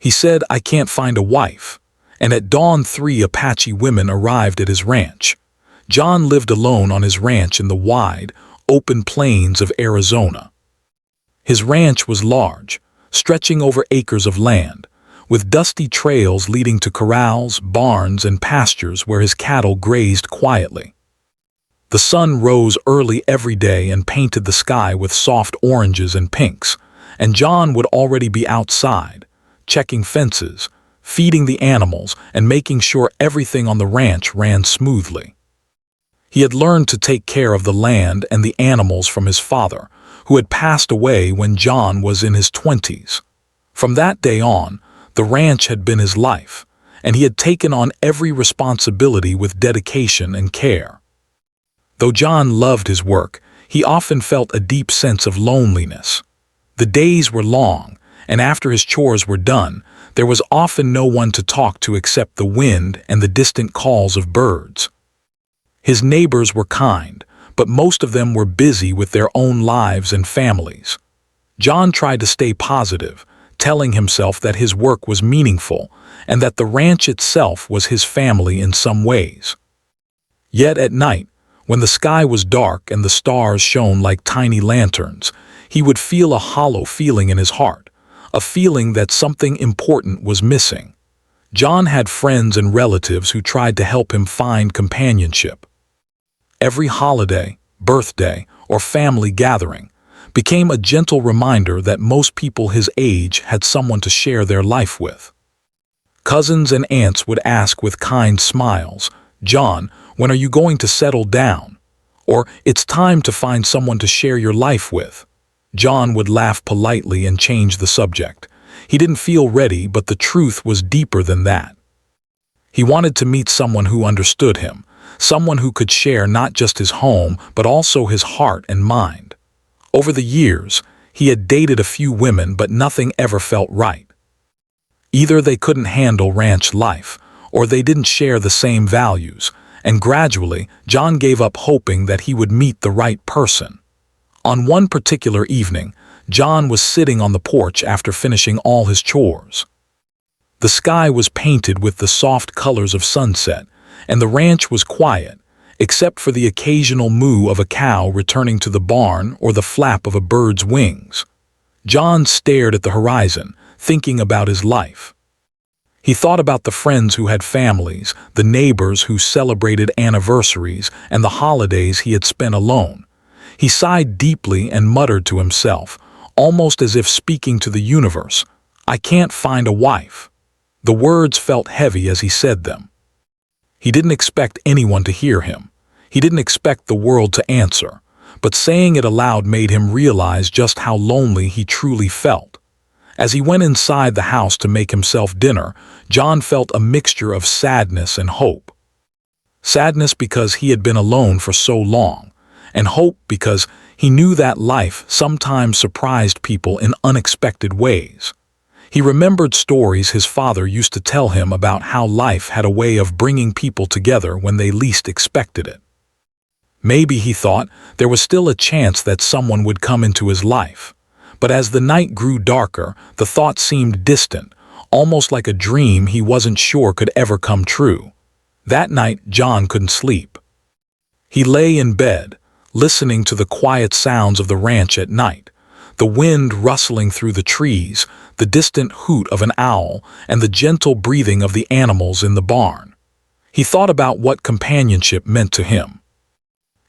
He said, "I can't find a wife." And at dawn 3 Apache women arrived at his ranch. John lived alone on his ranch in the wide, open plains of Arizona. His ranch was large, stretching over acres of land, with dusty trails leading to corrals, barns, and pastures where his cattle grazed quietly. The sun rose early every day and painted the sky with soft oranges and pinks, and John would already be outside, checking fences, feeding the animals, and making sure everything on the ranch ran smoothly. He had learned to take care of the land and the animals from his father, who had passed away when John was in his 20s. From that day on, the ranch had been his life, and he had taken on every responsibility with dedication and care. Though John loved his work, he often felt a deep sense of loneliness. The days were long, and after his chores were done, there was often no one to talk to except the wind and the distant calls of birds. His neighbors were kind, but most of them were busy with their own lives and families. John tried to stay positive, telling himself that his work was meaningful and that the ranch itself was his family in some ways. Yet at night, when the sky was dark and the stars shone like tiny lanterns, he would feel a hollow feeling in his heart, a feeling that something important was missing. John had friends and relatives who tried to help him find companionship. Every holiday, birthday, or family gathering became a gentle reminder that most people his age had someone to share their life with. Cousins and aunts would ask with kind smiles, "John, when are you going to settle down?" Or, "It's time to find someone to share your life with." John would laugh politely and change the subject. He didn't feel ready, but the truth was deeper than that. He wanted to meet someone who understood him, someone who could share not just his home, but also his heart and mind. Over the years, he had dated a few women, but nothing ever felt right. Either they couldn't handle ranch life, or they didn't share the same values, and gradually, John gave up hoping that he would meet the right person. On one particular evening, John was sitting on the porch after finishing all his chores. The sky was painted with the soft colors of sunset, and the ranch was quiet, except for the occasional moo of a cow returning to the barn or the flap of a bird's wings. John stared at the horizon, thinking about his life. He thought about the friends who had families, the neighbors who celebrated anniversaries, and the holidays he had spent alone. He sighed deeply and muttered to himself, almost as if speaking to the universe, "I can't find a wife." The words felt heavy as he said them. He didn't expect anyone to hear him. He didn't expect the world to answer, but saying it aloud made him realize just how lonely he truly felt. As he went inside the house to make himself dinner, John felt a mixture of sadness and hope. Sadness because he had been alone for so long, and hope because he knew that life sometimes surprised people in unexpected ways. He remembered stories his father used to tell him about how life had a way of bringing people together when they least expected it. Maybe, he thought, there was still a chance that someone would come into his life. But as the night grew darker, the thought seemed distant, almost like a dream he wasn't sure could ever come true. That night, John couldn't sleep. He lay in bed, listening to the quiet sounds of the ranch at night, the wind rustling through the trees, the distant hoot of an owl, and the gentle breathing of the animals in the barn. He thought about what companionship meant to him.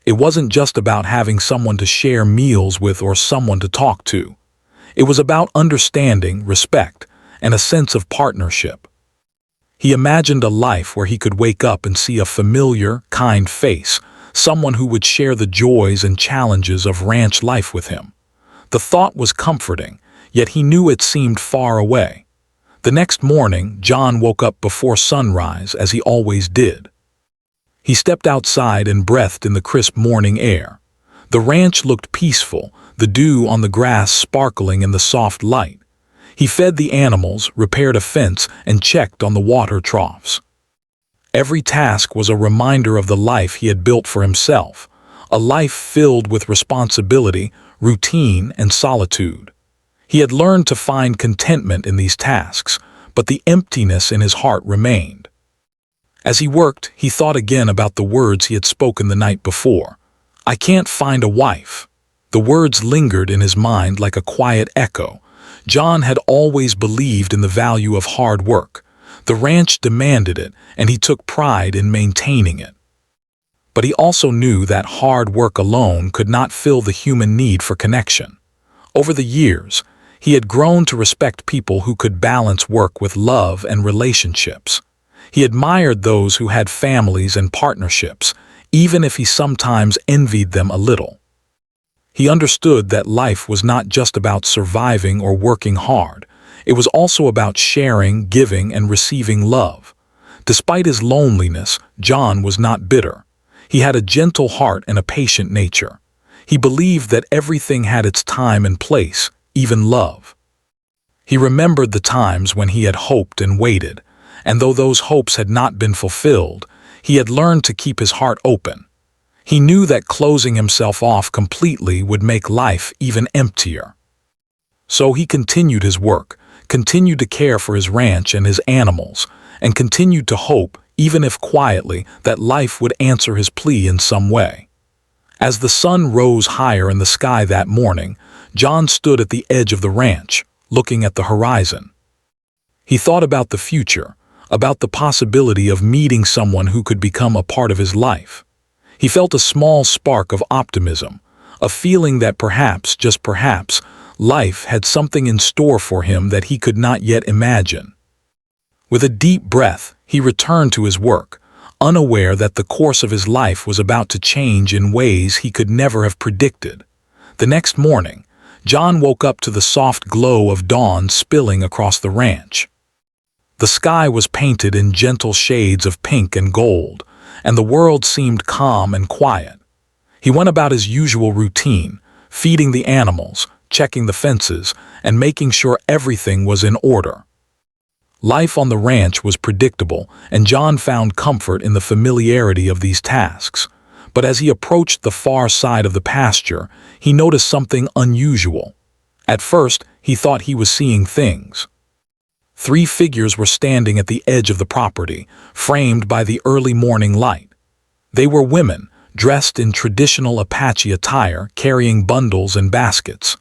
It wasn't just about having someone to share meals with or someone to talk to. It was about understanding, respect, and a sense of partnership. He imagined a life where he could wake up and see a familiar, kind face, someone who would share the joys and challenges of ranch life with him. The thought was comforting, yet he knew it seemed far away. The next morning, John woke up before sunrise, as he always did. He stepped outside and breathed in the crisp morning air. The ranch looked peaceful, the dew on the grass sparkling in the soft light. He fed the animals, repaired a fence, and checked on the water troughs. Every task was a reminder of the life he had built for himself, a life filled with responsibility, routine, and solitude. He had learned to find contentment in these tasks, but the emptiness in his heart remained. As he worked, he thought again about the words he had spoken the night before. "I can't find a wife." The words lingered in his mind like a quiet echo. John had always believed in the value of hard work. The ranch demanded it, and he took pride in maintaining it. But he also knew that hard work alone could not fill the human need for connection. Over the years, he had grown to respect people who could balance work with love and relationships. He admired those who had families and partnerships, even if he sometimes envied them a little. He understood that life was not just about surviving or working hard. It was also about sharing, giving, and receiving love. Despite his loneliness, John was not bitter. He had a gentle heart and a patient nature. He believed that everything had its time and place, even love. He remembered the times when he had hoped and waited, and though those hopes had not been fulfilled, he had learned to keep his heart open. He knew that closing himself off completely would make life even emptier. So he continued his work, continued to care for his ranch and his animals, and continued to hope, even if quietly, that life would answer his plea in some way. As the sun rose higher in the sky that morning, John stood at the edge of the ranch, looking at the horizon. He thought about the future, about the possibility of meeting someone who could become a part of his life. He felt a small spark of optimism, a feeling that perhaps, just perhaps, life had something in store for him that he could not yet imagine. With a deep breath, he returned to his work, unaware that the course of his life was about to change in ways he could never have predicted. The next morning, John woke up to the soft glow of dawn spilling across the ranch. The sky was painted in gentle shades of pink and gold, and the world seemed calm and quiet. He went about his usual routine, feeding the animals, checking the fences, and making sure everything was in order. Life on the ranch was predictable, and John found comfort in the familiarity of these tasks. But as he approached the far side of the pasture, he noticed something unusual. At first, he thought he was seeing things. 3 figures were standing at the edge of the property, framed by the early morning light. They were women, dressed in traditional Apache attire, carrying bundles and baskets.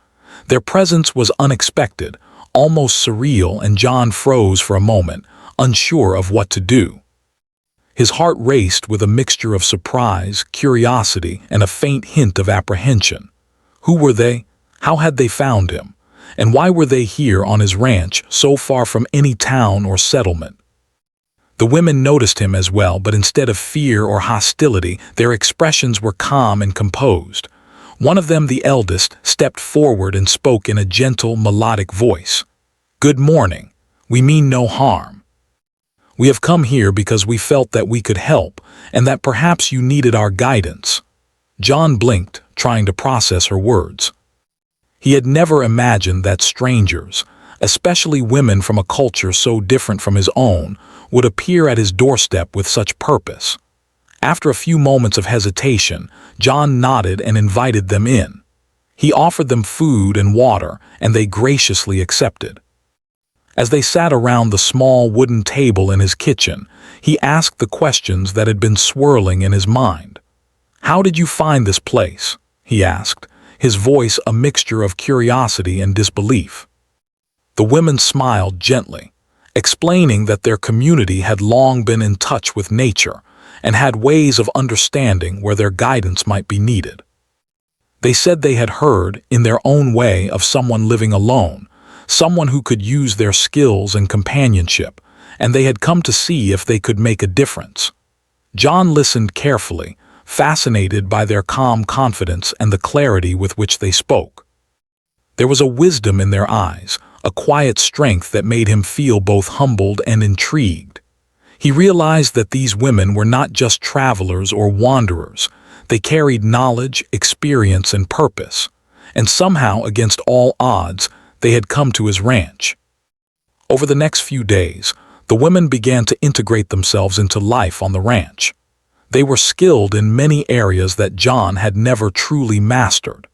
Their presence was unexpected, almost surreal, and John froze for a moment, unsure of what to do. His heart raced with a mixture of surprise, curiosity, and a faint hint of apprehension. Who were they? How had they found him? And why were they here on his ranch, so far from any town or settlement? The women noticed him as well, but instead of fear or hostility, their expressions were calm and composed. One of them, the eldest, stepped forward and spoke in a gentle, melodic voice. "Good morning. We mean no harm. We have come here because we felt that we could help, and that perhaps you needed our guidance." John blinked, trying to process her words. He had never imagined that strangers, especially women from a culture so different from his own, would appear at his doorstep with such purpose. After a few moments of hesitation, John nodded and invited them in. He offered them food and water, and they graciously accepted. As they sat around the small wooden table in his kitchen, he asked the questions that had been swirling in his mind. "How did you find this place?" he asked, his voice a mixture of curiosity and disbelief. The women smiled gently, explaining that their community had long been in touch with nature and had ways of understanding where their guidance might be needed. They said they had heard, in their own way, of someone living alone, someone who could use their skills and companionship, and they had come to see if they could make a difference. John listened carefully, fascinated by their calm confidence and the clarity with which they spoke. There was a wisdom in their eyes, a quiet strength that made him feel both humbled and intrigued. He realized that these women were not just travelers or wanderers. They carried knowledge, experience, and purpose, and somehow, against all odds, they had come to his ranch. Over the next few days, the women began to integrate themselves into life on the ranch. They were skilled in many areas that John had never truly mastered.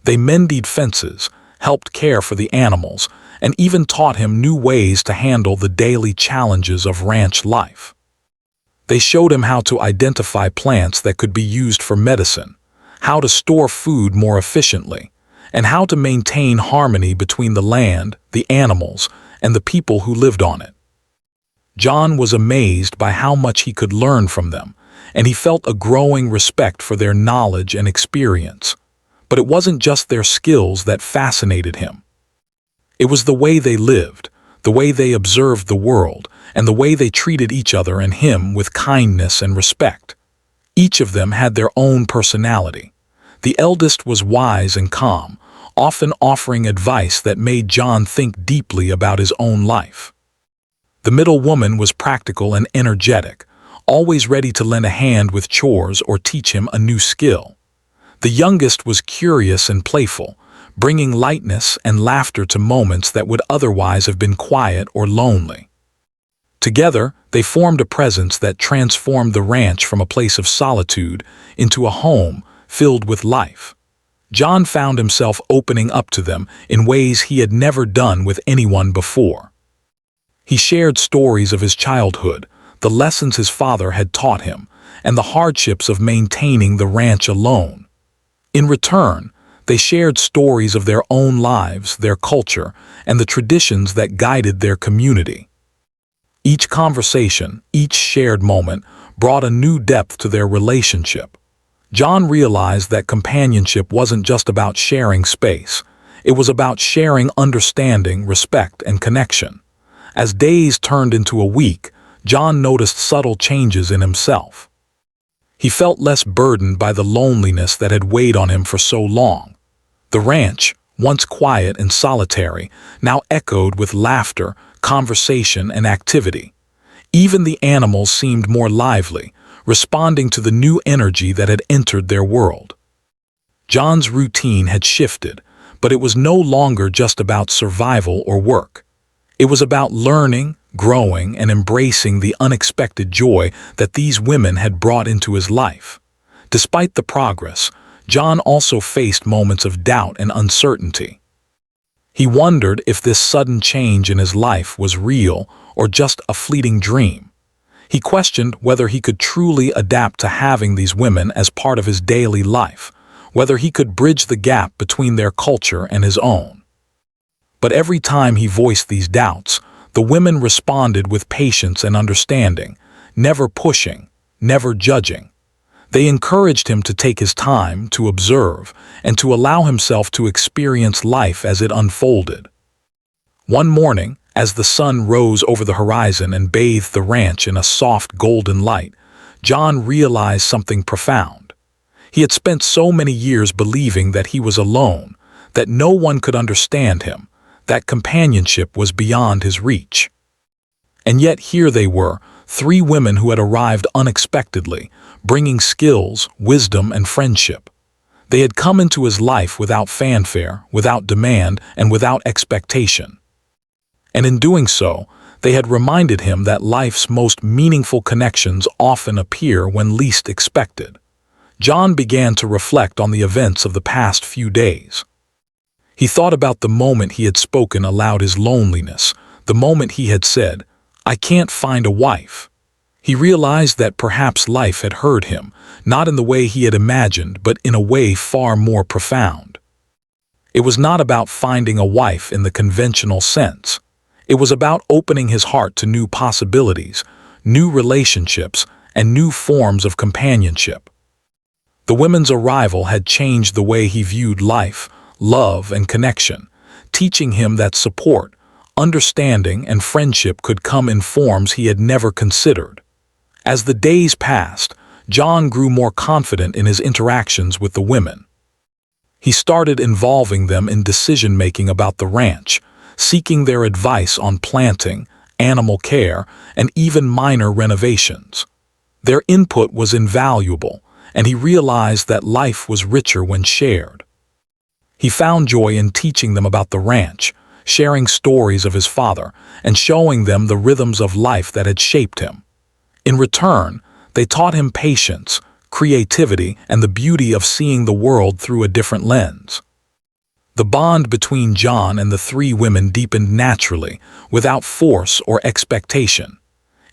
They mended fences, helped care for the animals, and even taught him new ways to handle the daily challenges of ranch life. They showed him how to identify plants that could be used for medicine, how to store food more efficiently, and how to maintain harmony between the land, the animals, and the people who lived on it. John was amazed by how much he could learn from them, and he felt a growing respect for their knowledge and experience. But it wasn't just their skills that fascinated him. It was the way they lived, the way they observed the world, and the way they treated each other and him with kindness and respect. Each of them had their own personality. The eldest was wise and calm, often offering advice that made John think deeply about his own life. The middle woman was practical and energetic, always ready to lend a hand with chores or teach him a new skill. The youngest was curious and playful, bringing lightness and laughter to moments that would otherwise have been quiet or lonely. Together, they formed a presence that transformed the ranch from a place of solitude into a home filled with life. John found himself opening up to them in ways he had never done with anyone before. He shared stories of his childhood, the lessons his father had taught him, and the hardships of maintaining the ranch alone. In return, they shared stories of their own lives, their culture, and the traditions that guided their community. Each conversation, each shared moment, brought a new depth to their relationship. John realized that companionship wasn't just about sharing space. It was about sharing understanding, respect, and connection. As days turned into a week, John noticed subtle changes in himself. He felt less burdened by the loneliness that had weighed on him for so long. The ranch, once quiet and solitary, now echoed with laughter, conversation, and activity. Even the animals seemed more lively, responding to the new energy that had entered their world. John's routine had shifted, but it was no longer just about survival or work. It was about learning, growing, and embracing the unexpected joy that these women had brought into his life. Despite the progress, John also faced moments of doubt and uncertainty. He wondered if this sudden change in his life was real or just a fleeting dream. He questioned whether he could truly adapt to having these women as part of his daily life, whether he could bridge the gap between their culture and his own. But every time he voiced these doubts, the women responded with patience and understanding, never pushing, never judging. They encouraged him to take his time, to observe, and to allow himself to experience life as it unfolded. One morning, as the sun rose over the horizon and bathed the ranch in a soft golden light, John realized something profound. He had spent so many years believing that he was alone, that no one could understand him, that companionship was beyond his reach. And yet here they were, 3 women who had arrived unexpectedly, bringing skills, wisdom, and friendship. They had come into his life without fanfare, without demand, and without expectation. And in doing so, they had reminded him that life's most meaningful connections often appear when least expected. John began to reflect on the events of the past few days. He thought about the moment he had spoken aloud his loneliness, the moment he had said, "I can't find a wife." He realized that perhaps life had heard him, not in the way he had imagined, but in a way far more profound. It was not about finding a wife in the conventional sense. It was about opening his heart to new possibilities, new relationships, and new forms of companionship. The women's arrival had changed the way he viewed life, love, and connection, teaching him that support, understanding, and friendship could come in forms he had never considered. As the days passed, John grew more confident in his interactions with the women. He started involving them in decision-making about the ranch, seeking their advice on planting, animal care, and even minor renovations. Their input was invaluable, and he realized that life was richer when shared. He found joy in teaching them about the ranch, sharing stories of his father, and showing them the rhythms of life that had shaped him. In return, they taught him patience, creativity, and the beauty of seeing the world through a different lens. The bond between John and the three women deepened naturally, without force or expectation.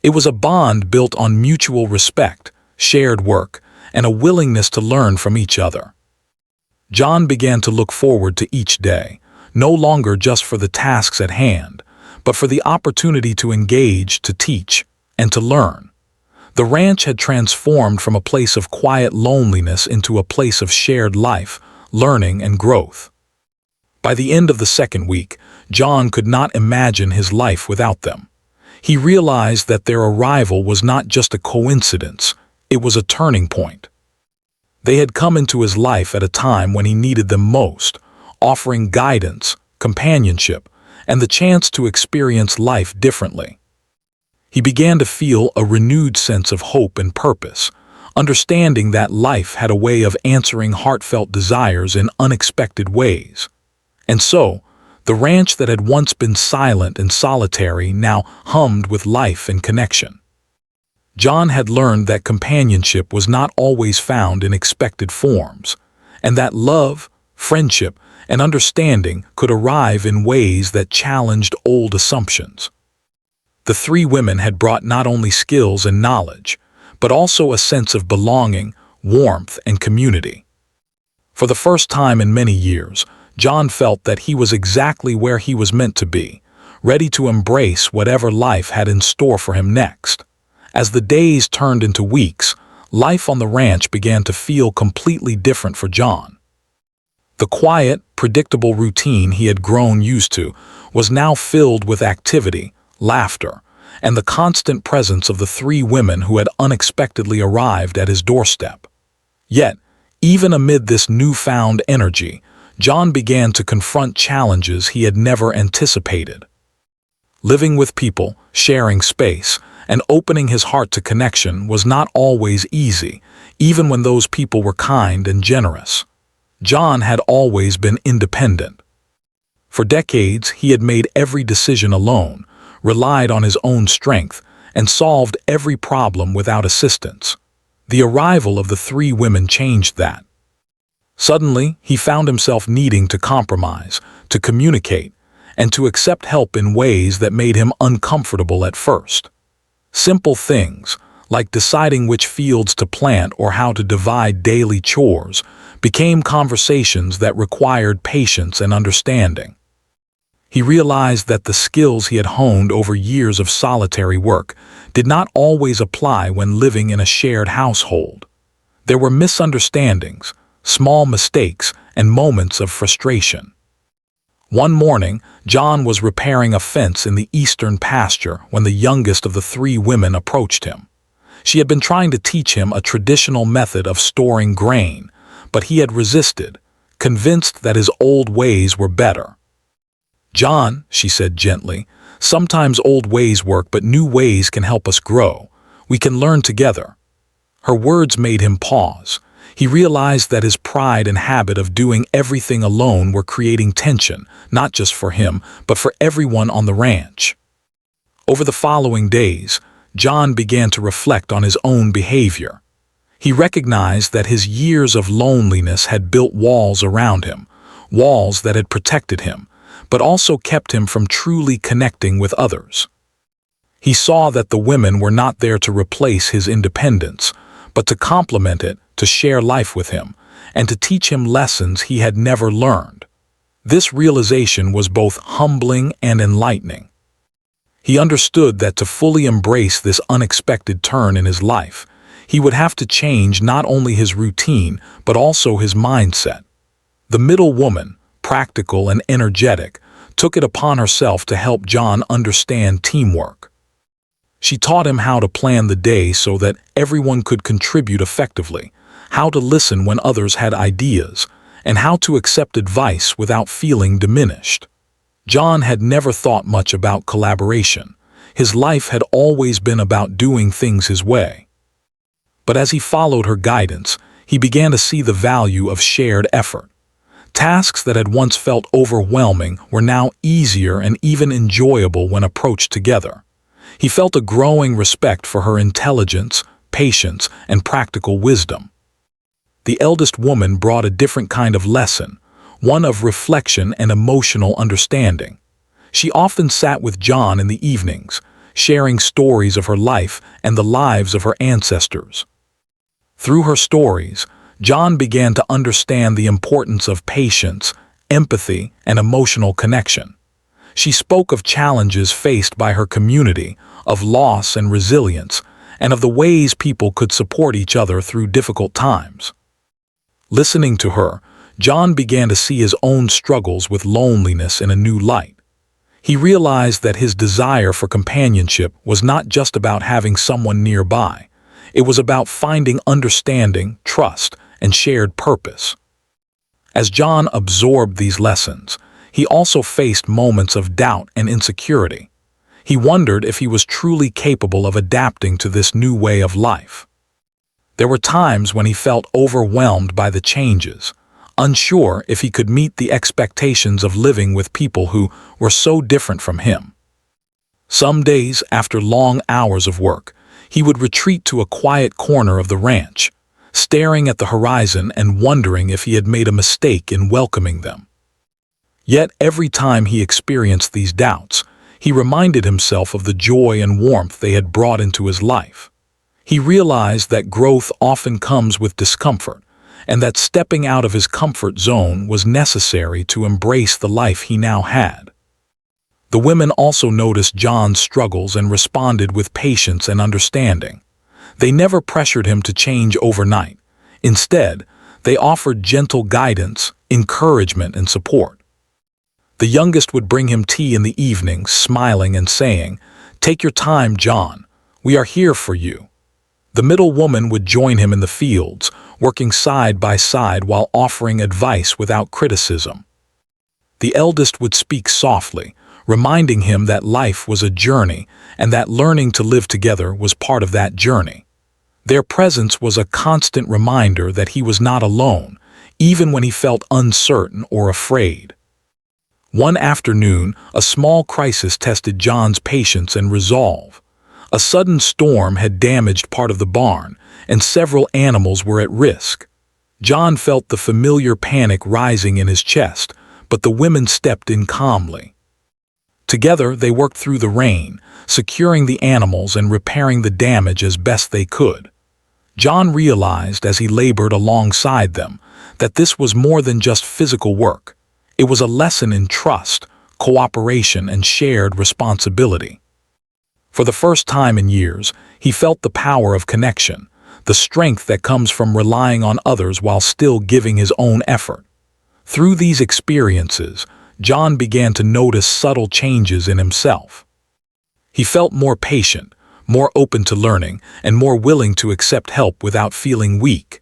It was a bond built on mutual respect, shared work, and a willingness to learn from each other. John began to look forward to each day, no longer just for the tasks at hand, but for the opportunity to engage, to teach, and to learn. The ranch had transformed from a place of quiet loneliness into a place of shared life, learning, and growth. By the end of the second week, John could not imagine his life without them. He realized that their arrival was not just a coincidence, it was a turning point. They had come into his life at a time when he needed them most, offering guidance, companionship, and the chance to experience life differently. He began to feel a renewed sense of hope and purpose, understanding that life had a way of answering heartfelt desires in unexpected ways. And so, the ranch that had once been silent and solitary now hummed with life and connection. John had learned that companionship was not always found in expected forms, and that love, friendship, and understanding could arrive in ways that challenged old assumptions. The three women had brought not only skills and knowledge, but also a sense of belonging, warmth, and community. For the first time in many years, John felt that he was exactly where he was meant to be, ready to embrace whatever life had in store for him next. As the days turned into weeks, life on the ranch began to feel completely different for John. The quiet, predictable routine he had grown used to was now filled with activity, laughter, and the constant presence of the three women who had unexpectedly arrived at his doorstep. Yet, even amid this newfound energy, John began to confront challenges he had never anticipated. Living with people, sharing space, and opening his heart to connection was not always easy, even when those people were kind and generous. John had always been independent. For decades, he had made every decision alone, relied on his own strength, and solved every problem without assistance. The arrival of the three women changed that. Suddenly, he found himself needing to compromise, to communicate, and to accept help in ways that made him uncomfortable at first. Simple things, like deciding which fields to plant or how to divide daily chores, became conversations that required patience and understanding. He realized that the skills he had honed over years of solitary work did not always apply when living in a shared household. There were misunderstandings, small mistakes, and moments of frustration. One morning, John was repairing a fence in the eastern pasture when the youngest of the three women approached him. She had been trying to teach him a traditional method of storing grain, but he had resisted, convinced that his old ways were better. "John," she said gently, "sometimes old ways work, but new ways can help us grow. We can learn together." Her words made him pause. He realized that his pride and habit of doing everything alone were creating tension, not just for him, but for everyone on the ranch. Over the following days, John began to reflect on his own behavior. He recognized that his years of loneliness had built walls around him, walls that had protected him, but also kept him from truly connecting with others. He saw that the women were not there to replace his independence, but to complement it, to share life with him, and to teach him lessons he had never learned. This realization was both humbling and enlightening. He understood that to fully embrace this unexpected turn in his life, he would have to change not only his routine, but also his mindset. The middle woman, practical and energetic, took it upon herself to help John understand teamwork. She taught him how to plan the day so that everyone could contribute effectively, how to listen when others had ideas, and how to accept advice without feeling diminished. John had never thought much about collaboration. His life had always been about doing things his way. But as he followed her guidance, he began to see the value of shared effort. Tasks that had once felt overwhelming were now easier and even enjoyable when approached together. He felt a growing respect for her intelligence, patience, and practical wisdom. The eldest woman brought a different kind of lesson, one of reflection and emotional understanding. She often sat with John in the evenings, sharing stories of her life and the lives of her ancestors. Through her stories, John began to understand the importance of patience, empathy, and emotional connection. She spoke of challenges faced by her community, of loss and resilience, and of the ways people could support each other through difficult times. Listening to her, John began to see his own struggles with loneliness in a new light. He realized that his desire for companionship was not just about having someone nearby. It was about finding understanding, trust, and shared purpose. As John absorbed these lessons, he also faced moments of doubt and insecurity. He wondered if he was truly capable of adapting to this new way of life. There were times when he felt overwhelmed by the changes, unsure if he could meet the expectations of living with people who were so different from him. Some days, after long hours of work, he would retreat to a quiet corner of the ranch, staring at the horizon and wondering if he had made a mistake in welcoming them. Yet every time he experienced these doubts, he reminded himself of the joy and warmth they had brought into his life. He realized that growth often comes with discomfort, and that stepping out of his comfort zone was necessary to embrace the life he now had. The women also noticed John's struggles and responded with patience and understanding. They never pressured him to change overnight. Instead, they offered gentle guidance, encouragement, and support. The youngest would bring him tea in the evenings, smiling and saying, "Take your time, John. We are here for you." The middle woman would join him in the fields, working side by side while offering advice without criticism. The eldest would speak softly, reminding him that life was a journey and that learning to live together was part of that journey. Their presence was a constant reminder that he was not alone, even when he felt uncertain or afraid. One afternoon, a small crisis tested John's patience and resolve. A sudden storm had damaged part of the barn, and several animals were at risk. John felt the familiar panic rising in his chest, but the women stepped in calmly. Together, they worked through the rain, securing the animals and repairing the damage as best they could. John realized as he labored alongside them that this was more than just physical work. It was a lesson in trust, cooperation, and shared responsibility. For the first time in years, he felt the power of connection, the strength that comes from relying on others while still giving his own effort. Through these experiences, John began to notice subtle changes in himself. He felt more patient, more open to learning, and more willing to accept help without feeling weak.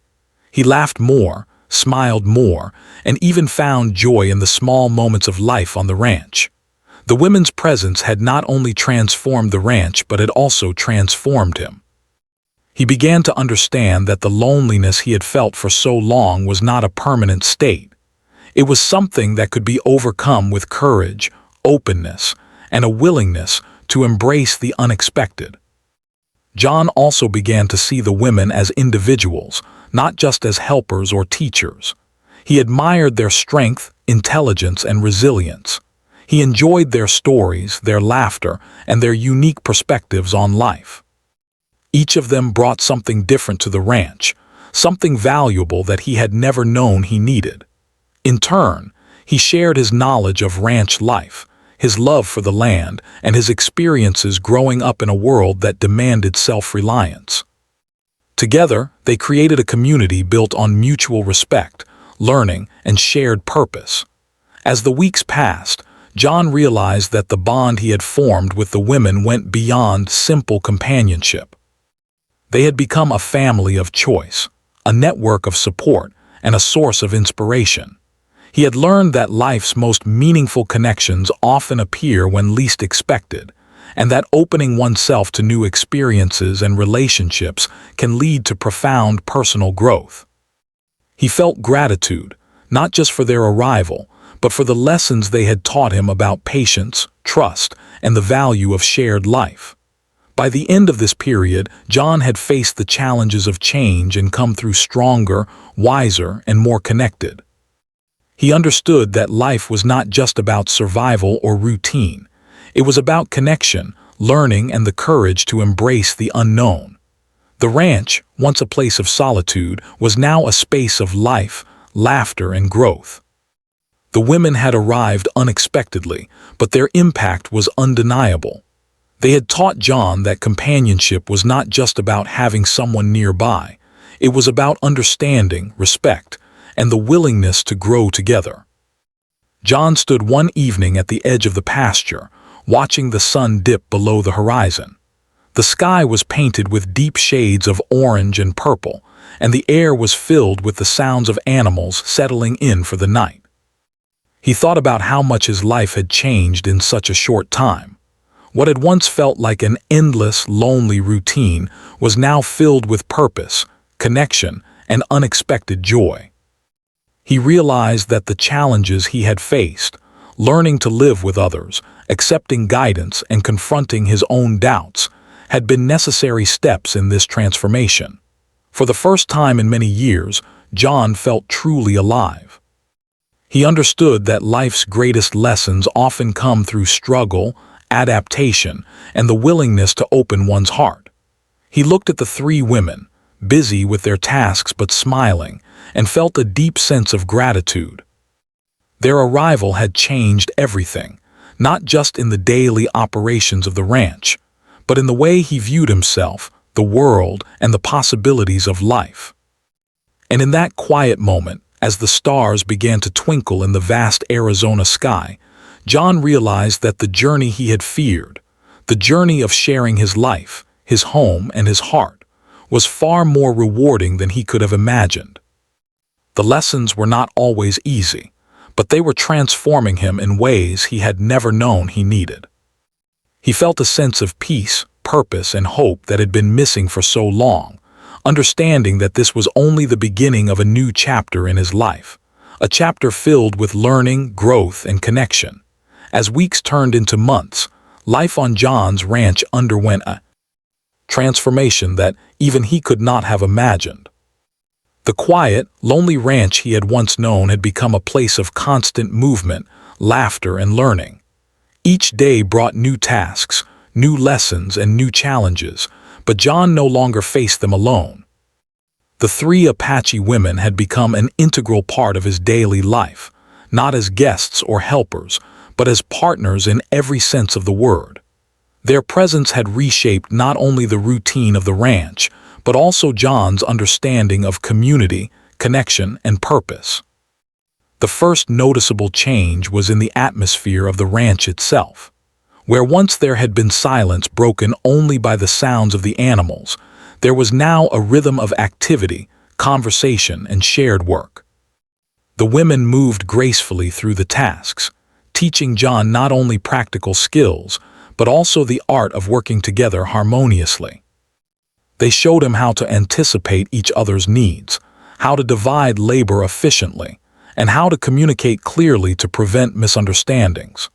He laughed more, smiled more, and even found joy in the small moments of life on the ranch. The women's presence had not only transformed the ranch, but had also transformed him. He began to understand that the loneliness he had felt for so long was not a permanent state. It was something that could be overcome with courage, openness, and a willingness to embrace the unexpected. John also began to see the women as individuals, not just as helpers or teachers. He admired their strength, intelligence, and resilience. He enjoyed their stories, their laughter, and their unique perspectives on life. Each of them brought something different to the ranch, something valuable that he had never known he needed. In turn, he shared his knowledge of ranch life, his love for the land, and his experiences growing up in a world that demanded self-reliance. Together, they created a community built on mutual respect, learning, and shared purpose. As the weeks passed, John realized that the bond he had formed with the women went beyond simple companionship. They had become a family of choice, a network of support, and a source of inspiration. He had learned that life's most meaningful connections often appear when least expected, and that opening oneself to new experiences and relationships can lead to profound personal growth. He felt gratitude, not just for their arrival, but for the lessons they had taught him about patience, trust, and the value of shared life. By the end of this period, John had faced the challenges of change and come through stronger, wiser, and more connected. He understood that life was not just about survival or routine. It was about connection, learning, and the courage to embrace the unknown. The ranch, once a place of solitude, was now a space of life, laughter, and growth. The women had arrived unexpectedly, but their impact was undeniable. They had taught John that companionship was not just about having someone nearby. It was about understanding, respect, and the willingness to grow together. John stood one evening at the edge of the pasture, watching the sun dip below the horizon. The sky was painted with deep shades of orange and purple, and the air was filled with the sounds of animals settling in for the night. He thought about how much his life had changed in such a short time. What had once felt like an endless, lonely routine was now filled with purpose, connection, and unexpected joy. He realized that the challenges he had faced, learning to live with others, accepting guidance, and confronting his own doubts, had been necessary steps in this transformation. For the first time in many years, John felt truly alive. He understood that life's greatest lessons often come through struggle, adaptation, and the willingness to open one's heart. He looked at the three women, busy with their tasks but smiling, and felt a deep sense of gratitude. Their arrival had changed everything, not just in the daily operations of the ranch, but in the way he viewed himself, the world, and the possibilities of life. And in that quiet moment, as the stars began to twinkle in the vast Arizona sky, John realized that the journey he had feared, the journey of sharing his life, his home, and his heart, was far more rewarding than he could have imagined. The lessons were not always easy, but they were transforming him in ways he had never known he needed. He felt a sense of peace, purpose, and hope that had been missing for so long, understanding that this was only the beginning of a new chapter in his life, a chapter filled with learning, growth, and connection. As weeks turned into months, life on John's ranch underwent a transformation that even he could not have imagined. The quiet, lonely ranch he had once known had become a place of constant movement, laughter, and learning. Each day brought new tasks, new lessons, and new challenges, but John no longer faced them alone. The three Apache women had become an integral part of his daily life, not as guests or helpers, but as partners in every sense of the word. Their presence had reshaped not only the routine of the ranch, but also John's understanding of community, connection, and purpose. The first noticeable change was in the atmosphere of the ranch itself. Where once there had been silence broken only by the sounds of the animals, there was now a rhythm of activity, conversation, and shared work. The women moved gracefully through the tasks, teaching John not only practical skills, but also the art of working together harmoniously. They showed him how to anticipate each other's needs, how to divide labor efficiently, and how to communicate clearly to prevent misunderstandings.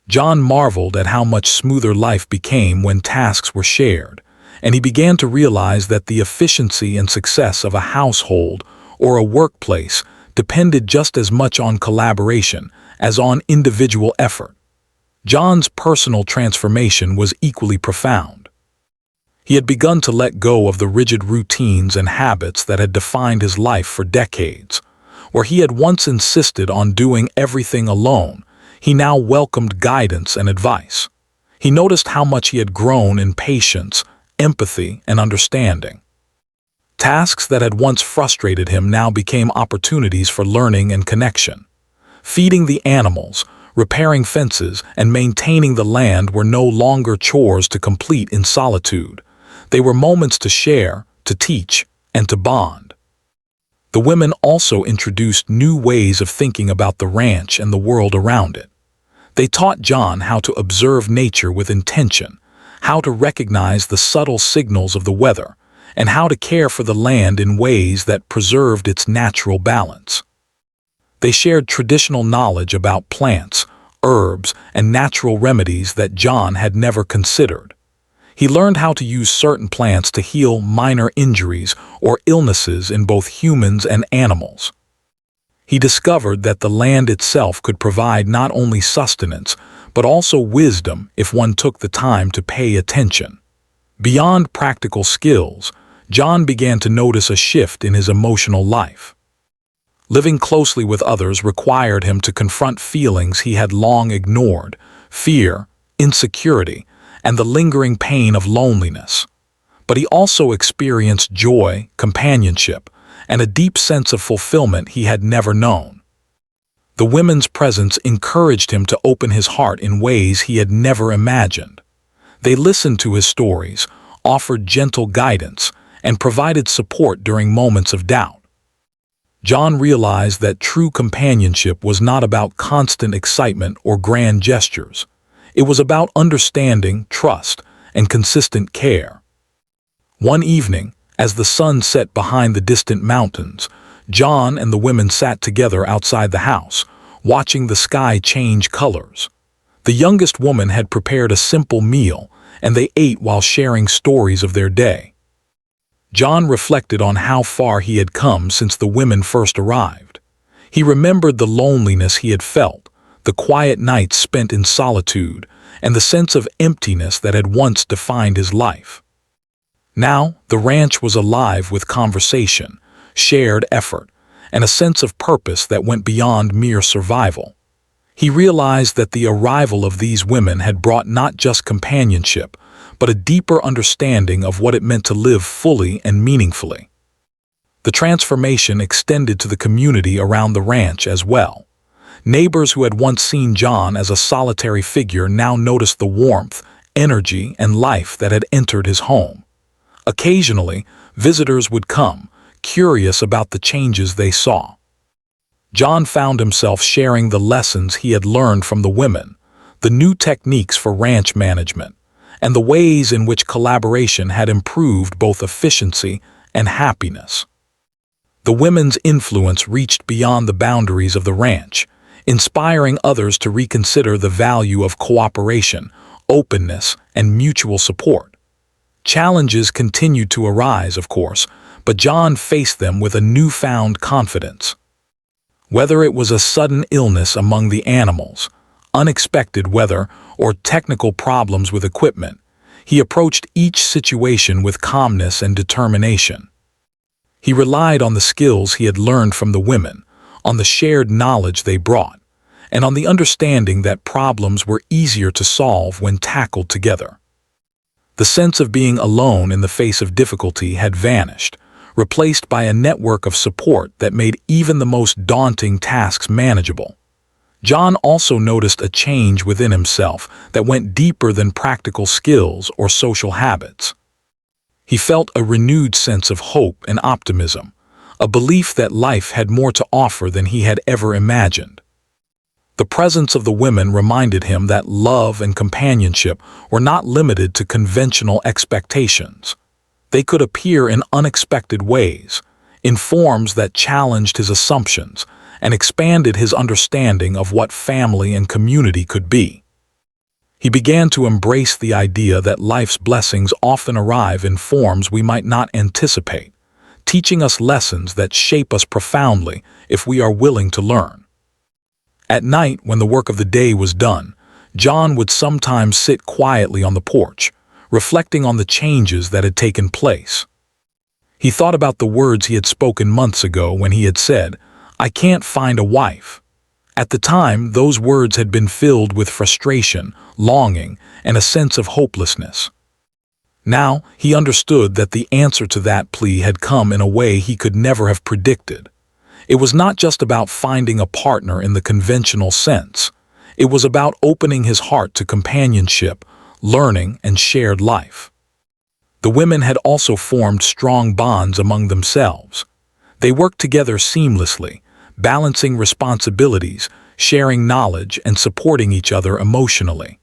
John marveled at how much smoother life became when tasks were shared, and he began to realize that the efficiency and success of a household or a workplace depended just as much on collaboration as on individual effort. John's personal transformation was equally profound. He had begun to let go of the rigid routines and habits that had defined his life for decades. Where he had once insisted on doing everything alone, he now welcomed guidance and advice. He noticed how much he had grown in patience, empathy, and understanding. Tasks that had once frustrated him now became opportunities for learning and connection. Feeding the animals, repairing fences, and maintaining the land were no longer chores to complete in solitude. They were moments to share, to teach, and to bond. The women also introduced new ways of thinking about the ranch and the world around it. They taught John how to observe nature with intention, how to recognize the subtle signals of the weather, and how to care for the land in ways that preserved its natural balance. They shared traditional knowledge about plants, herbs, and natural remedies that John had never considered. He learned how to use certain plants to heal minor injuries or illnesses in both humans and animals. He discovered that the land itself could provide not only sustenance, but also wisdom if one took the time to pay attention. Beyond practical skills, John began to notice a shift in his emotional life. Living closely with others required him to confront feelings he had long ignored: fear, insecurity, and the lingering pain of loneliness. But he also experienced joy, companionship, and a deep sense of fulfillment he had never known. The women's presence encouraged him to open his heart in ways he had never imagined. They listened to his stories, offered gentle guidance, and provided support during moments of doubt. John realized that true companionship was not about constant excitement or grand gestures. It was about understanding, trust, and consistent care. One evening, as the sun set behind the distant mountains, John and the women sat together outside the house, watching the sky change colors. The youngest woman had prepared a simple meal, and they ate while sharing stories of their day. John reflected on how far he had come since the women first arrived. He remembered the loneliness he had felt, the quiet nights spent in solitude, and the sense of emptiness that had once defined his life. Now, the ranch was alive with conversation, shared effort, and a sense of purpose that went beyond mere survival. He realized that the arrival of these women had brought not just companionship, but a deeper understanding of what it meant to live fully and meaningfully. The transformation extended to the community around the ranch as well. Neighbors who had once seen John as a solitary figure now noticed the warmth, energy, and life that had entered his home. Occasionally, visitors would come, curious about the changes they saw. John found himself sharing the lessons he had learned from the women, the new techniques for ranch management, and the ways in which collaboration had improved both efficiency and happiness. The women's influence reached beyond the boundaries of the ranch, inspiring others to reconsider the value of cooperation, openness, and mutual support. Challenges continued to arise, of course, but John faced them with a newfound confidence. Whether it was a sudden illness among the animals, unexpected weather, or technical problems with equipment, he approached each situation with calmness and determination. He relied on the skills he had learned from the women, on the shared knowledge they brought, and on the understanding that problems were easier to solve when tackled together. The sense of being alone in the face of difficulty had vanished, replaced by a network of support that made even the most daunting tasks manageable. John also noticed a change within himself that went deeper than practical skills or social habits. He felt a renewed sense of hope and optimism, a belief that life had more to offer than he had ever imagined. The presence of the women reminded him that love and companionship were not limited to conventional expectations. They could appear in unexpected ways, in forms that challenged his assumptions and expanded his understanding of what family and community could be. He began to embrace the idea that life's blessings often arrive in forms we might not anticipate, teaching us lessons that shape us profoundly if we are willing to learn. At night, when the work of the day was done, John would sometimes sit quietly on the porch, reflecting on the changes that had taken place. He thought about the words he had spoken months ago when he had said, "I can't find a wife." At the time, those words had been filled with frustration, longing, and a sense of hopelessness. Now, he understood that the answer to that plea had come in a way he could never have predicted. It was not just about finding a partner in the conventional sense. It was about opening his heart to companionship, learning, and shared life. The women had also formed strong bonds among themselves. They worked together seamlessly, balancing responsibilities, sharing knowledge, and supporting each other emotionally.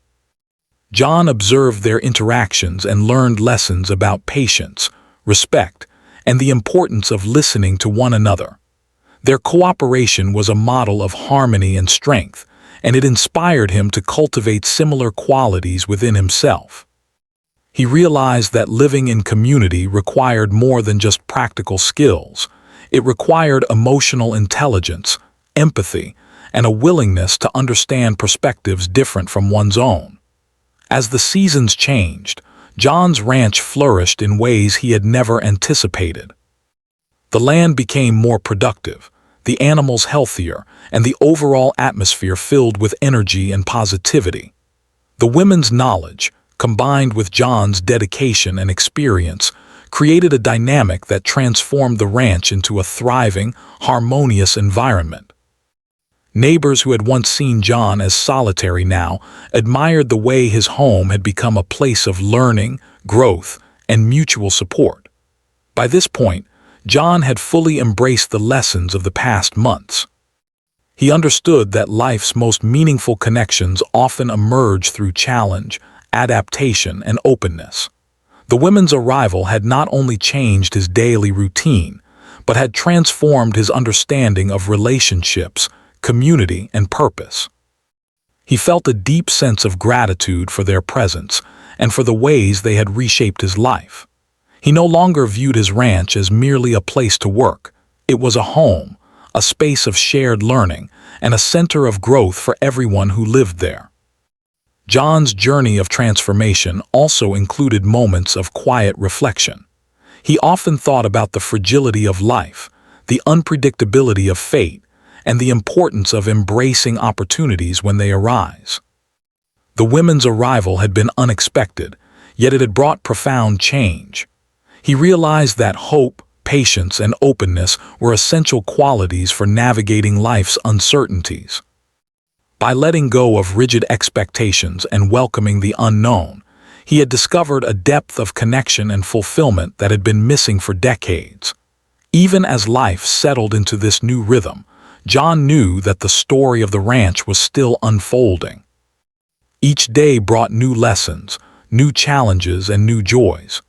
John observed their interactions and learned lessons about patience, respect, and the importance of listening to one another. Their cooperation was a model of harmony and strength, and it inspired him to cultivate similar qualities within himself. He realized that living in community required more than just practical skills. It required emotional intelligence, empathy, and a willingness to understand perspectives different from one's own. As the seasons changed, John's ranch flourished in ways he had never anticipated. The land became more productive, the animals healthier, and the overall atmosphere filled with energy and positivity. The women's knowledge, combined with John's dedication and experience, created a dynamic that transformed the ranch into a thriving, harmonious environment. Neighbors who had once seen John as solitary now admired the way his home had become a place of learning, growth, and mutual support. By this point, John had fully embraced the lessons of the past months. He understood that life's most meaningful connections often emerge through challenge, adaptation, and openness. The women's arrival had not only changed his daily routine, but had transformed his understanding of relationships, community, and purpose. He felt a deep sense of gratitude for their presence and for the ways they had reshaped his life. He no longer viewed his ranch as merely a place to work. It was a home, a space of shared learning, and a center of growth for everyone who lived there. John's journey of transformation also included moments of quiet reflection. He often thought about the fragility of life, the unpredictability of fate, and the importance of embracing opportunities when they arise. The women's arrival had been unexpected, yet it had brought profound change. He realized that hope, patience, and openness were essential qualities for navigating life's uncertainties. By letting go of rigid expectations and welcoming the unknown, he had discovered a depth of connection and fulfillment that had been missing for decades. Even as life settled into this new rhythm, John knew that the story of the ranch was still unfolding. Each day brought new lessons, new challenges, and new joys.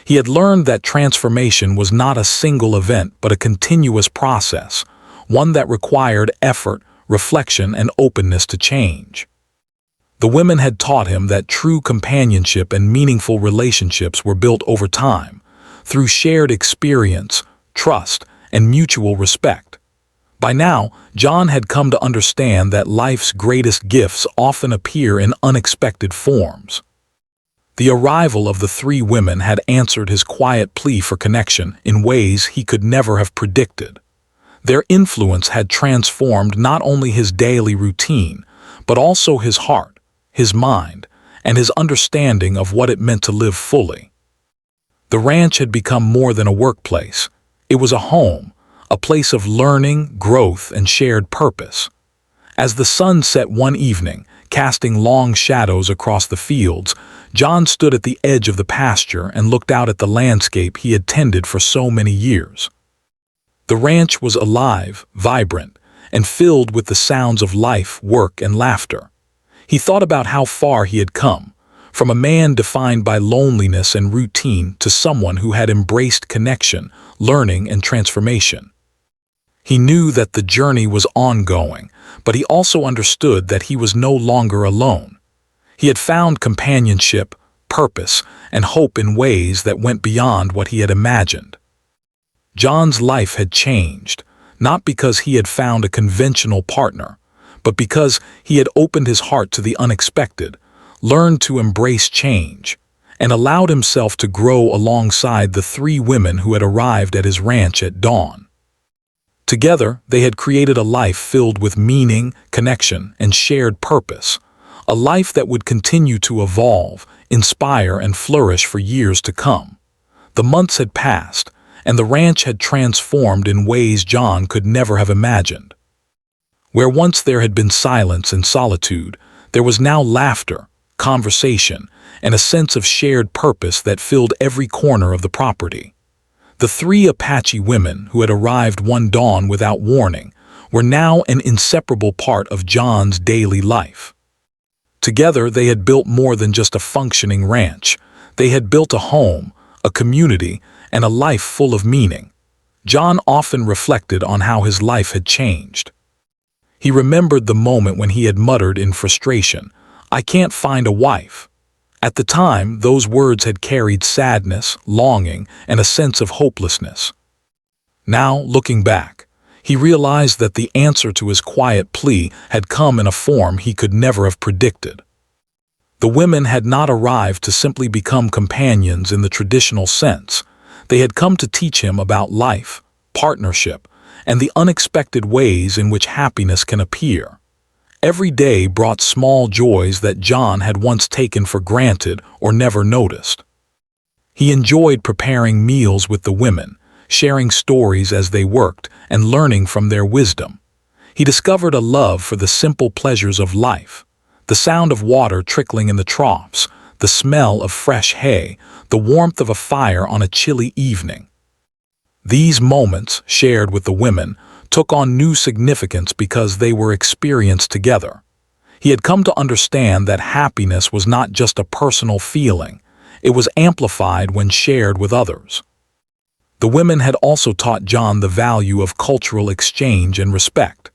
He had learned that transformation was not a single event but a continuous process, one that required effort, reflection, and openness to change. The women had taught him that true companionship and meaningful relationships were built over time, through shared experience, trust, and mutual respect. By now, John had come to understand that life's greatest gifts often appear in unexpected forms. The arrival of the three women had answered his quiet plea for connection in ways he could never have predicted. Their influence had transformed not only his daily routine, but also his heart, his mind, and his understanding of what it meant to live fully. The ranch had become more than a workplace. It was a home, a place of learning, growth, and shared purpose. As the sun set one evening, casting long shadows across the fields, John stood at the edge of the pasture and looked out at the landscape he had tended for so many years. The ranch was alive, vibrant, and filled with the sounds of life, work, and laughter. He thought about how far he had come, from a man defined by loneliness and routine to someone who had embraced connection, learning, and transformation. He knew that the journey was ongoing, but he also understood that he was no longer alone. He had found companionship, purpose, and hope in ways that went beyond what he had imagined. John's life had changed, not because he had found a conventional partner, but because he had opened his heart to the unexpected, learned to embrace change, and allowed himself to grow alongside the three women who had arrived at his ranch at dawn. Together, they had created a life filled with meaning, connection, and shared purpose, a life that would continue to evolve, inspire, and flourish for years to come. The months had passed, and the ranch had transformed in ways John could never have imagined. Where once there had been silence and solitude, there was now laughter, conversation, and a sense of shared purpose that filled every corner of the property. The three Apache women who had arrived one dawn without warning were now an inseparable part of John's daily life. Together, they had built more than just a functioning ranch. They had built a home, a community, and a life full of meaning. John often reflected on how his life had changed. He remembered the moment when he had muttered in frustration, "I can't find a wife." At the time, those words had carried sadness, longing, and a sense of hopelessness. Now, looking back, He realized that the answer to his quiet plea had come in a form he could never have predicted. The women had not arrived to simply become companions in the traditional sense. They had come to teach him about life, partnership, and the unexpected ways in which happiness can appear. Every day brought small joys that John had once taken for granted or never noticed. He enjoyed preparing meals with the women, sharing stories as they worked, and learning from their wisdom. He discovered a love for the simple pleasures of life, the sound of water trickling in the troughs, the smell of fresh hay, the warmth of a fire on a chilly evening. These moments, shared with the women, took on new significance because they were experienced together. He had come to understand that happiness was not just a personal feeling, it was amplified when shared with others. The women had also taught John the value of cultural exchange and respect.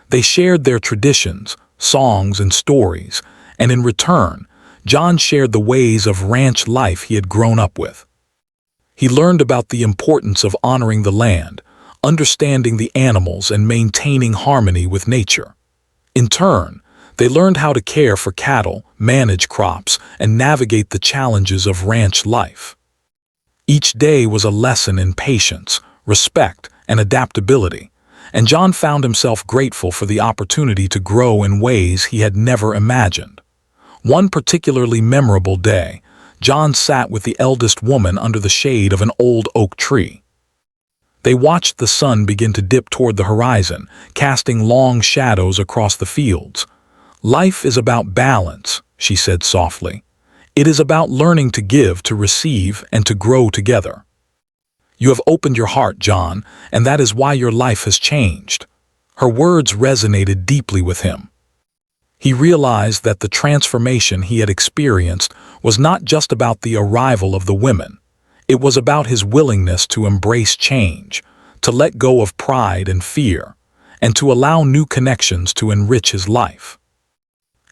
They shared their traditions, songs, and stories, and in return, John shared the ways of ranch life he had grown up with. He learned about the importance of honoring the land, understanding the animals, and maintaining harmony with nature. In turn, they learned how to care for cattle, manage crops, and navigate the challenges of ranch life. Each day was a lesson in patience, respect, and adaptability, and John found himself grateful for the opportunity to grow in ways he had never imagined. One particularly memorable day, John sat with the eldest woman under the shade of an old oak tree. They watched the sun begin to dip toward the horizon, casting long shadows across the fields. "Life is about balance," she said softly. "It is about learning to give, to receive, and to grow together. You have opened your heart, John, and that is why your life has changed." Her words resonated deeply with him. He realized that the transformation he had experienced was not just about the arrival of the women. It was about his willingness to embrace change, to let go of pride and fear, and to allow new connections to enrich his life.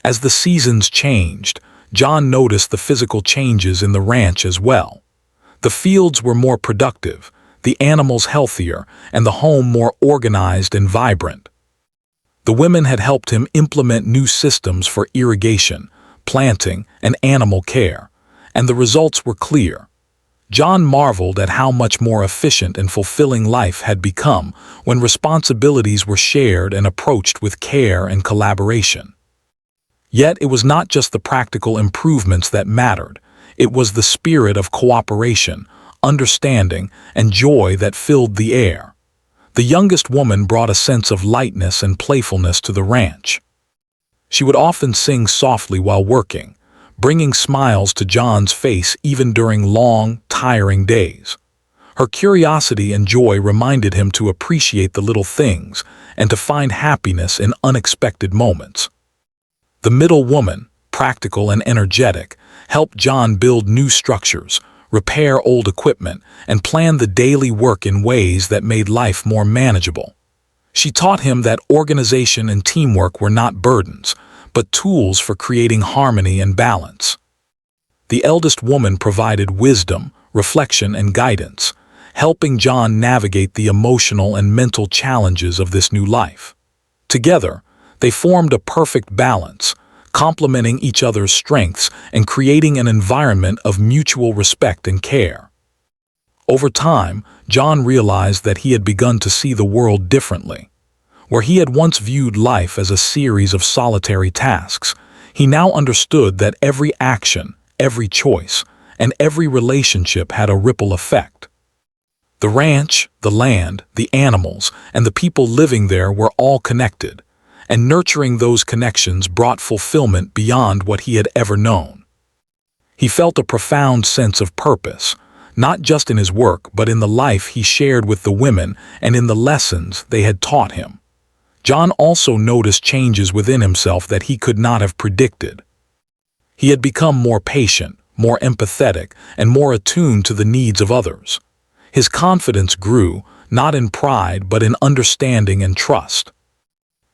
As the seasons changed, John noticed the physical changes in the ranch as well. The fields were more productive, the animals healthier, and the home more organized and vibrant. The women had helped him implement new systems for irrigation, planting, and animal care, and the results were clear. John marveled at how much more efficient and fulfilling life had become when responsibilities were shared and approached with care and collaboration. Yet it was not just the practical improvements that mattered. It was the spirit of cooperation, understanding, and joy that filled the air. The youngest woman brought a sense of lightness and playfulness to the ranch. She would often sing softly while working, bringing smiles to John's face even during long, tiring days. Her curiosity and joy reminded him to appreciate the little things and to find happiness in unexpected moments. The middle woman, practical and energetic, helped John build new structures, repair old equipment, and plan the daily work in ways that made life more manageable. She taught him that organization and teamwork were not burdens, but tools for creating harmony and balance. The eldest woman provided wisdom, reflection, and guidance, helping John navigate the emotional and mental challenges of this new life. Together, they formed a perfect balance, complementing each other's strengths and creating an environment of mutual respect and care. Over time, John realized that he had begun to see the world differently. Where he had once viewed life as a series of solitary tasks, he now understood that every action, every choice, and every relationship had a ripple effect. The ranch, the land, the animals, and the people living there were all connected, and nurturing those connections brought fulfillment beyond what he had ever known. He felt a profound sense of purpose, not just in his work but in the life he shared with the women and in the lessons they had taught him. John also noticed changes within himself that he could not have predicted. He had become more patient, more empathetic, and more attuned to the needs of others. His confidence grew, not in pride but in understanding and trust.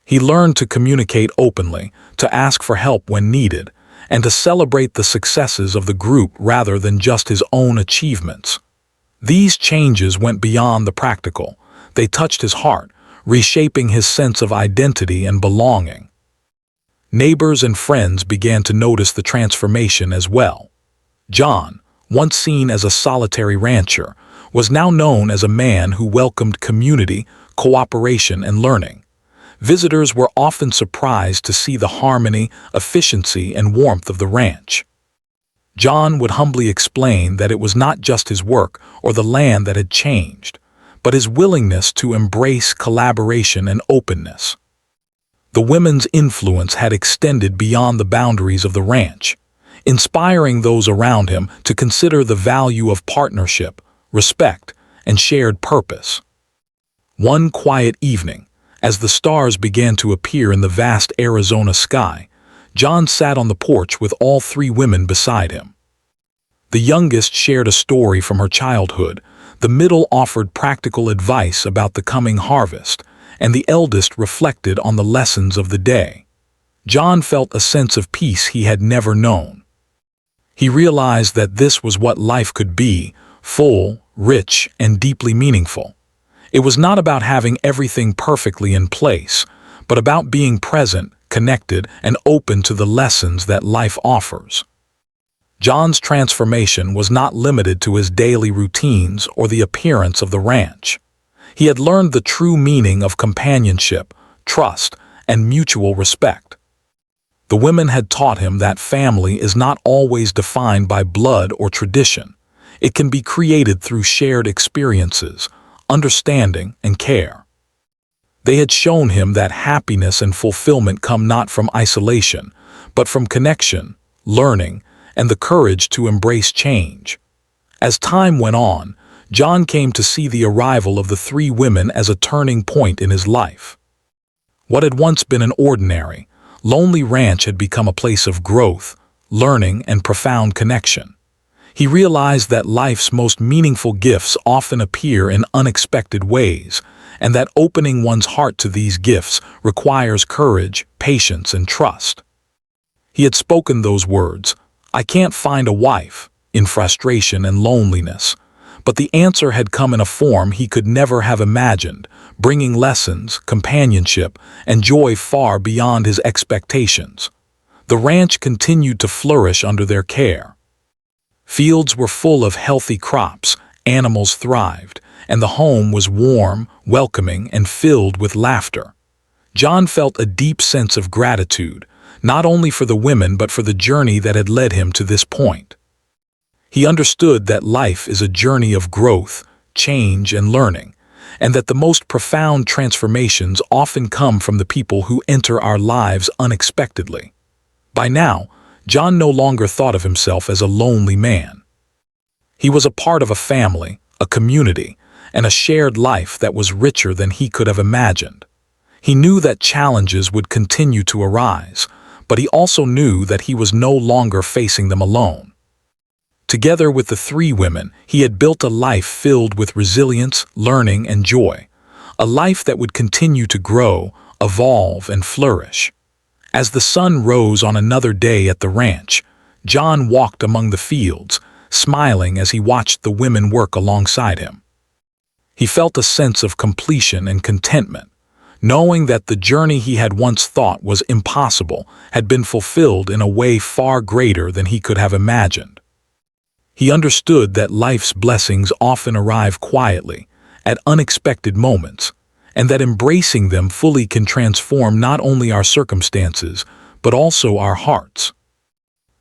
He learned to communicate openly, to ask for help when needed, and to celebrate the successes of the group rather than just his own achievements. These changes went beyond the practical. They touched his heart, reshaping his sense of identity and belonging. Neighbors and friends began to notice the transformation as well. John, once seen as a solitary rancher, was now known as a man who welcomed community, cooperation, and learning. Visitors were often surprised to see the harmony, efficiency, and warmth of the ranch. John would humbly explain that it was not just his work or the land that had changed, but his willingness to embrace collaboration and openness. The women's influence had extended beyond the boundaries of the ranch, inspiring those around him to consider the value of partnership, respect, and shared purpose. One quiet evening, as the stars began to appear in the vast Arizona sky, John sat on the porch with all three women beside him. The youngest shared a story from her childhood, the middle offered practical advice about the coming harvest, and the eldest reflected on the lessons of the day. John felt a sense of peace he had never known. He realized that this was what life could be, full, rich, and deeply meaningful. It was not about having everything perfectly in place, but about being present, connected, and open to the lessons that life offers. John's transformation was not limited to his daily routines or the appearance of the ranch. He had learned the true meaning of companionship, trust, and mutual respect. The women had taught him that family is not always defined by blood or tradition. It can be created through shared experiences, understanding, and care. They had shown him that happiness and fulfillment come not from isolation, but from connection, learning, and the courage to embrace change. As time went on, John came to see the arrival of the three women as a turning point in his life. What had once been an ordinary, lonely ranch had become a place of growth, learning, and profound connection. He realized that life's most meaningful gifts often appear in unexpected ways, and that opening one's heart to these gifts requires courage, patience, and trust. He had spoken those words, "I can't find a wife," in frustration and loneliness, but the answer had come in a form he could never have imagined, bringing lessons, companionship, and joy far beyond his expectations. The ranch continued to flourish under their care. Fields were full of healthy crops, animals thrived, and the home was warm, welcoming, and filled with laughter. John felt a deep sense of gratitude, not only for the women but for the journey that had led him to this point. He understood that life is a journey of growth, change, and learning, and that the most profound transformations often come from the people who enter our lives unexpectedly. By now, John no longer thought of himself as a lonely man. He was a part of a family, a community, and a shared life that was richer than he could have imagined. He knew that challenges would continue to arise, but he also knew that he was no longer facing them alone. Together with the three women, he had built a life filled with resilience, learning, and joy, a life that would continue to grow, evolve, and flourish. As the sun rose on another day at the ranch, John walked among the fields, smiling as he watched the women work alongside him. He felt a sense of completion and contentment, knowing that the journey he had once thought was impossible had been fulfilled in a way far greater than he could have imagined. He understood that life's blessings often arrive quietly, at unexpected moments, and that embracing them fully can transform not only our circumstances, but also our hearts.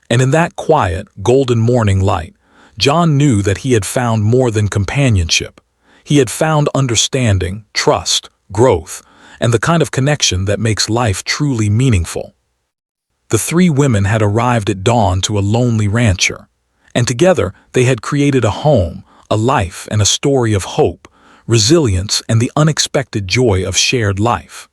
And in that quiet, golden morning light, John knew that he had found more than companionship. He had found understanding, trust, growth, and the kind of connection that makes life truly meaningful. The three women had arrived at dawn to a lonely rancher, and together they had created a home, a life, and a story of hope, resilience, and the unexpected joy of shared life.